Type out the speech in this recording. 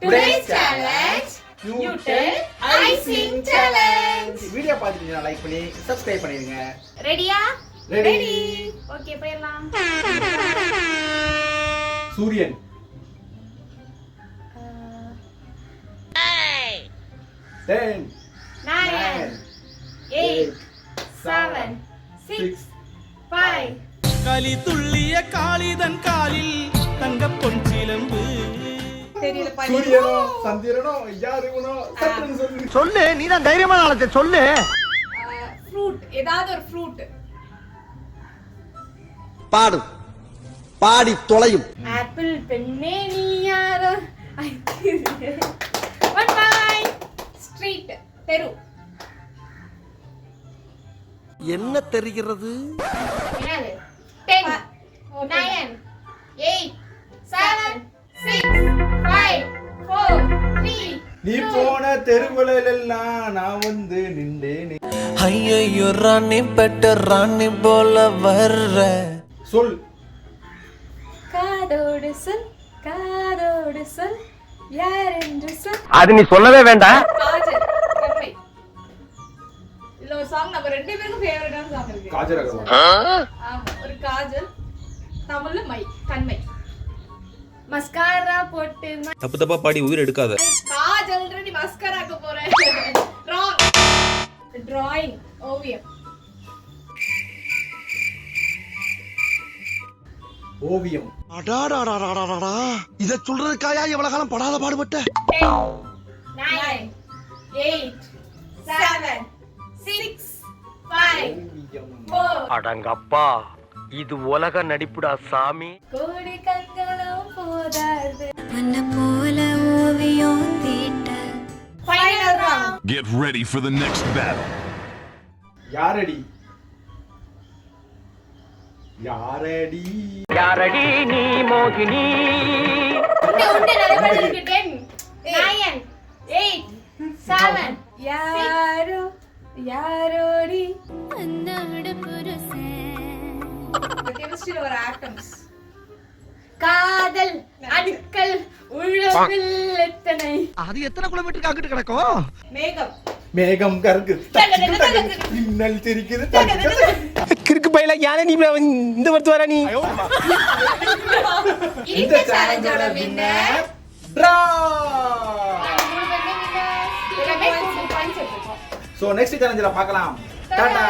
Today's challenge, you tell, I sing challenge. Video பார்த்துட்டீங்கன்னா like பண்ணி subscribe பண்ணிடுங்க. ரெடியா? ரெடி. ஓகே போயிடலாம். சூரியன். 10 9 8 7 6 5 களி துள்ளிய காளிதன் காலில் தங்க பொன் சிலம்பு. தெரியல பாரு. சூரியனோ சந்திரனோ யாருனோ சட்டுன்னு சொல்லு. சொல்லு, நீதான் தைரியமான ஆளத்தை சொல்லு. ஃப்ரூட், ஏதாவது ஒரு ஃப்ரூட். பாடு, பாடி தொலையும். ஆப்பிள் பெண்ணே நீ யாரோ. ஒன் பை ஸ்ட்ரீட், தெரு. என்ன தெரிகிறது? என்னது? 10 9 8 7 6 5 4 3 நீ போன தெருவுல எல்லாம் நான் வந்து நின்றேனே. ஐயோ ராணி பெட்ட ராணி போல வர்ற. சொல். காதோடு சொல், காதோடு சொல், யார் என்று சொல். அது நீ சொல்லவே வேண்டாம். காஜல், கண்மை. இதுல ஒரு சாங் நம்ம ரெண்டு பேருக்கும் ஃபேவரட்டான சாங் இருக்கு. காஜல் அகர்வால். ஆமா, ஒரு காஜல், தமிழ்ல மை, கண்மை. மஸ்காரா போட்டு தப்பு தப்பா பாடி உயிர் எடுக்காத. காஜல்ன்றி மஸ்காராக்க போறேன். ராங். டிராயிங், ஓவியம். ஓவியம். அடாடாடாடாடாடா, இத சொல்றதுக்காயா எவ்வளவு காலம் படாத பாடுபட்ட? 10 9 8 7 6 5 ஓவியம். 4 அடங்கப்பா, இது உலக நடிப்புடா சாமி. கோடி கண்களும் போதாது. உன்னை போல ஓவியம் தீட்ட. Final round. Get ready for the next battle. யாரடி? யாரடி? யாரடி நீ மோகினி? உண்டு நிறைய பேர் இருக்கு. 10 9 8 7 யாரோ யாரோடி. உன்னோட புருஷன் கெமிஸ்ட்ரியில ஒரு ஆட்டம்ஸ். காதல் அணுக்கள் உள்ளுக்குள் எத்தனை. அது எத்தனை கிலோமீட்டருக்கு அங்கிட்டு கிடக்கும்? மேகம். மேகம் கருக்கு மின்னல் சிரிக்குது. கிறுக்கு பையில யானை நீ இந்த வருத்து வர நீ. இந்த சேலஞ்சோட வின்னர் டிரா. மூணு பேருமே வின்னர். எல்லாமே பாயிண்ட்ஸ் எடுத்துக்கோ. சோ நெக்ஸ்ட் சேலஞ்சில பார்க்கலாம். டாடா.